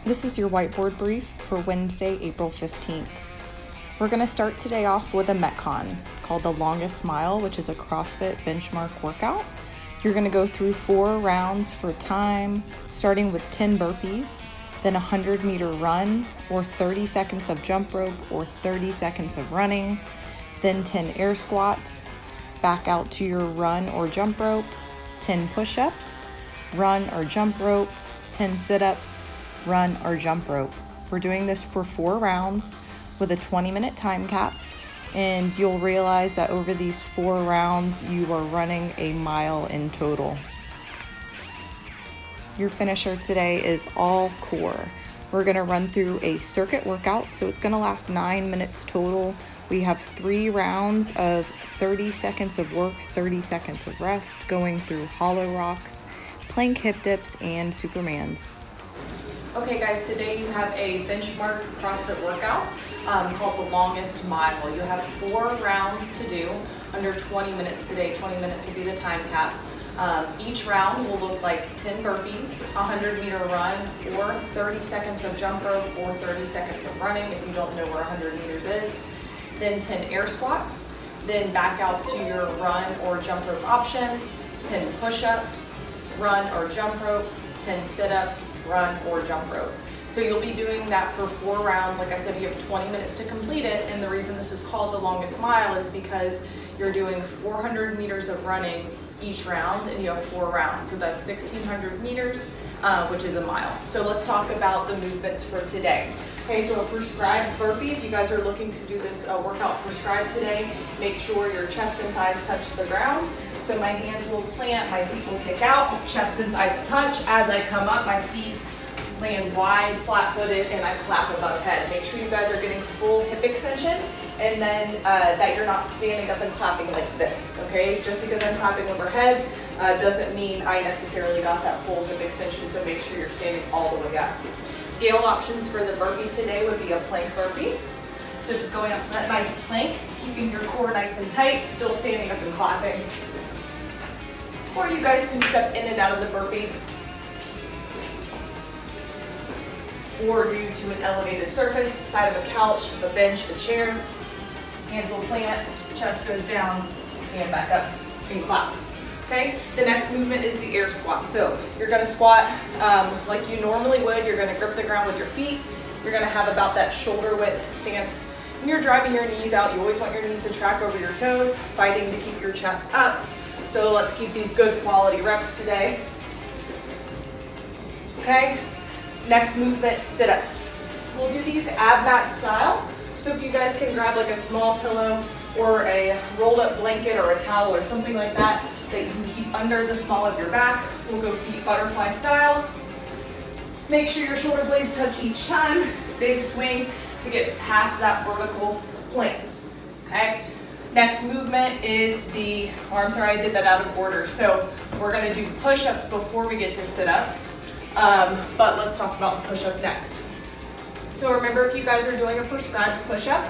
This is your whiteboard brief for Wednesday, April 15th. We're going to start today off with a Metcon called the Longest Mile, which is a CrossFit benchmark workout. You're going to go through 4 rounds for time, starting with 10 burpees, then a 100-meter run, or 30 seconds of jump rope, or 30 seconds of running, then 10 air squats, back out to your run or jump rope, 10 push-ups, run or jump rope, 10 sit-ups, run or jump rope. We're doing this for 4 rounds with a 20-minute time cap, and you'll realize that over these 4 rounds you are running a mile in total. Your finisher today is all core. We're going to run through a circuit workout, so it's going to last 9 minutes total. We have 3 rounds of 30 seconds of work, 30 seconds of rest, going through hollow rocks, plank hip dips, and Supermans. Okay guys, today you have a benchmark CrossFit workout called the Longest Mile. You'll have 4 rounds to do under 20 minutes today. 20 minutes will be the time cap. Each round will look like 10 burpees, a 100-meter run, or 30 seconds of jump rope, or 30 seconds of running if you don't know where 100 meters is. Then 10 air squats, then back out to your run or jump rope option, 10 push-ups, run or jump rope, 10 sit-ups, run or jump rope. So you'll be doing that for 4 rounds. Like I said, you have 20 minutes to complete it, and the reason this is called the Longest Mile is because you're doing 400 meters of running each round, and you have 4 rounds. So that's 1,600 meters, which is a mile. So let's talk about the movements for today. Okay, so a prescribed burpee, if you guys are looking to do this workout prescribed today, make sure your chest and thighs touch the ground. So my hands will plant, my feet will kick out, chest and thighs touch. As I come up, my feet land wide, flat-footed, and I clap above head. Make sure you guys are getting full hip extension, and then that you're not standing up and clapping like this, okay? Just because I'm clapping overhead doesn't mean I necessarily got that full hip extension, so make sure you're standing all the way up. Scale options for the burpee today would be a plank burpee. So just going up to that nice plank, keeping your core nice and tight, still standing up and clapping. Or you guys can step in and out of the burpee, or do to an elevated surface, side of a couch, a bench, a chair. Hands will plant, chest goes down, stand back up, and clap. Okay, the next movement is the air squat. So you're gonna squat like you normally would. You're gonna grip the ground with your feet. You're gonna have about that shoulder width stance. When you're driving your knees out, you always want your knees to track over your toes, fighting to keep your chest up. So let's keep these good quality reps today. Okay, next movement, sit-ups. We'll do these ab mat style. So if you guys can grab like a small pillow or a rolled up blanket or a towel or something like that that you can keep under the small of your back. We'll go feet butterfly style. Make sure your shoulder blades touch each time. Big swing to get past that vertical plank, okay? Next movement is the, I'm sorry, I did that out of order. So we're gonna do push-ups before we get to sit-ups, but let's talk about the push-up next. So remember, if you guys are doing a prescribed push-up,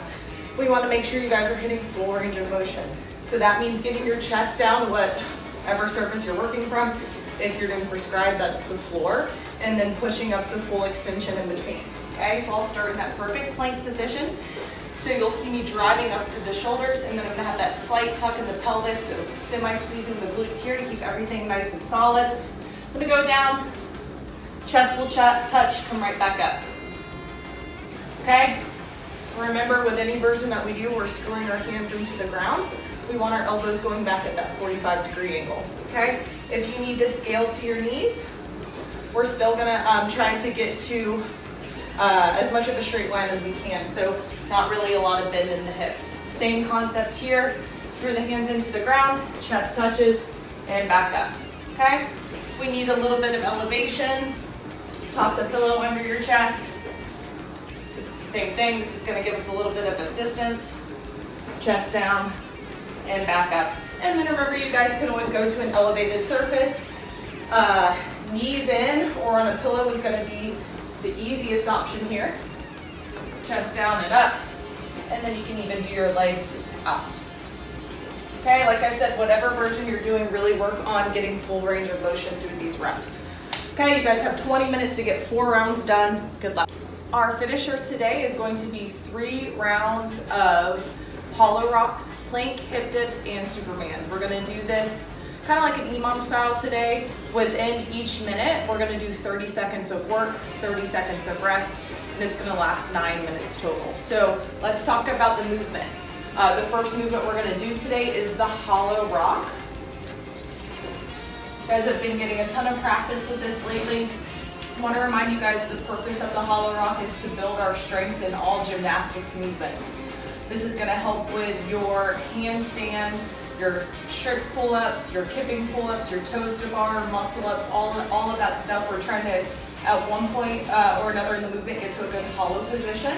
we wanna make sure you guys are hitting full range of motion. So that means getting your chest down, whatever surface you're working from. If you're doing prescribed, that's the floor, and then pushing up to full extension in between. Okay, so I'll start in that perfect plank position. So you'll see me driving up through the shoulders, and then I'm gonna have that slight tuck in the pelvis, so semi-squeezing the glutes here to keep everything nice and solid. I'm gonna go down, chest will touch, come right back up. Okay? Remember, with any version that we do, we're screwing our hands into the ground. We want our elbows going back at that 45-degree angle, okay? If you need to scale to your knees, we're still gonna try to get to as much of a straight line as we can, so not really a lot of bend in the hips. Same concept here, screw the hands into the ground, chest touches, and back up, okay? If we need a little bit of elevation, toss a pillow under your chest. Same thing, this is gonna give us a little bit of assistance. Chest down, and back up. And then remember, you guys can always go to an elevated surface. Knees in or on a pillow is gonna be the easiest option here. Chest down and up, and then you can even do your legs out. Okay, like I said, whatever version you're doing, really work on getting full range of motion through these reps. Okay, you guys have 20 minutes to get 4 rounds done. Good luck. Our finisher today is going to be 3 rounds of hollow rocks, plank, hip dips, and supermans. We're gonna do this kind of like an EMOM style today. Within each minute, we're gonna do 30 seconds of work, 30 seconds of rest, and it's gonna last 9 minutes total. So let's talk about the movements. The first movement we're gonna do today is the hollow rock. You guys have been getting a ton of practice with this lately. I want to remind you guys the purpose of the hollow rock is to build our strength in all gymnastics movements. This is going to help with your handstand, your strip pull-ups, your kipping pull-ups, your toes to bar, muscle-ups, all of that stuff. We're trying to, at one point or another in the movement, get to a good hollow position,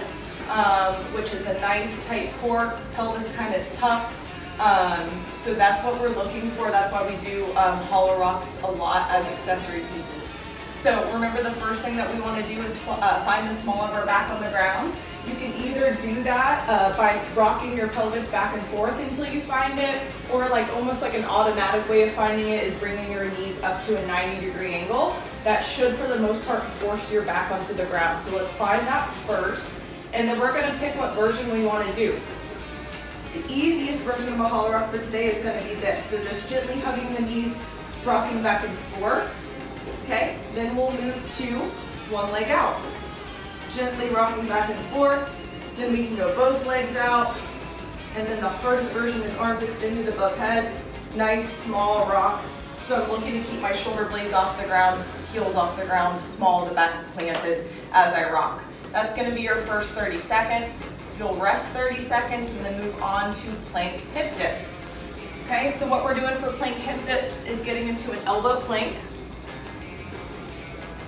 which is a nice tight core, pelvis kind of tucked. So that's what we're looking for. That's why we do hollow rocks a lot as accessory pieces. So remember, the first thing that we want to do is find the small of our back on the ground. You can either do that by rocking your pelvis back and forth until you find it, or like almost like an automatic way of finding it is bringing your knees up to a 90-degree angle. That should, for the most part, force your back onto the ground. So let's find that first, and then we're going to pick what version we want to do. The easiest version of a hollow rock for today is going to be this. So just gently hugging the knees, rocking back and forth. Okay, then we'll move to one leg out. Gently rocking back and forth. Then we can go both legs out. And then the hardest version is arms extended above head. Nice small rocks. So I'm looking to keep my shoulder blades off the ground, heels off the ground, small of the back planted as I rock. That's going to be your first 30 seconds. You'll rest 30 seconds and then move on to plank hip dips. Okay, so what we're doing for plank hip dips is getting into an elbow plank.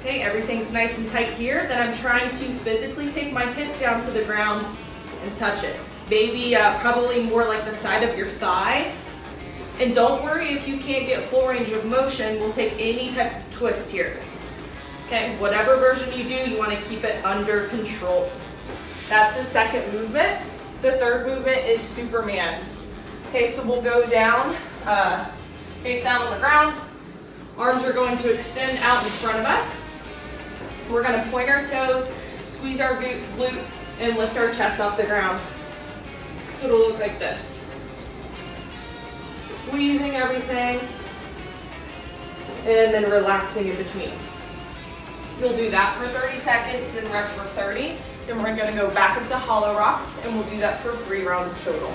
Okay, everything's nice and tight here. Then I'm trying to physically take my hip down to the ground and touch it. Maybe probably more like the side of your thigh. And don't worry if you can't get full range of motion. We'll take any type of twist here. Okay, whatever version you do, you want to keep it under control. That's the second movement. The third movement is supermans. Okay, so we'll go down, face down on the ground. Arms are going to extend out in front of us. We're going to point our toes, squeeze our glutes, and lift our chest off the ground. So it'll look like this. Squeezing everything, and then relaxing in between. You'll do that for 30 seconds, then rest for 30. Then we're going to go back up to hollow rocks, and we'll do that for 3 rounds total.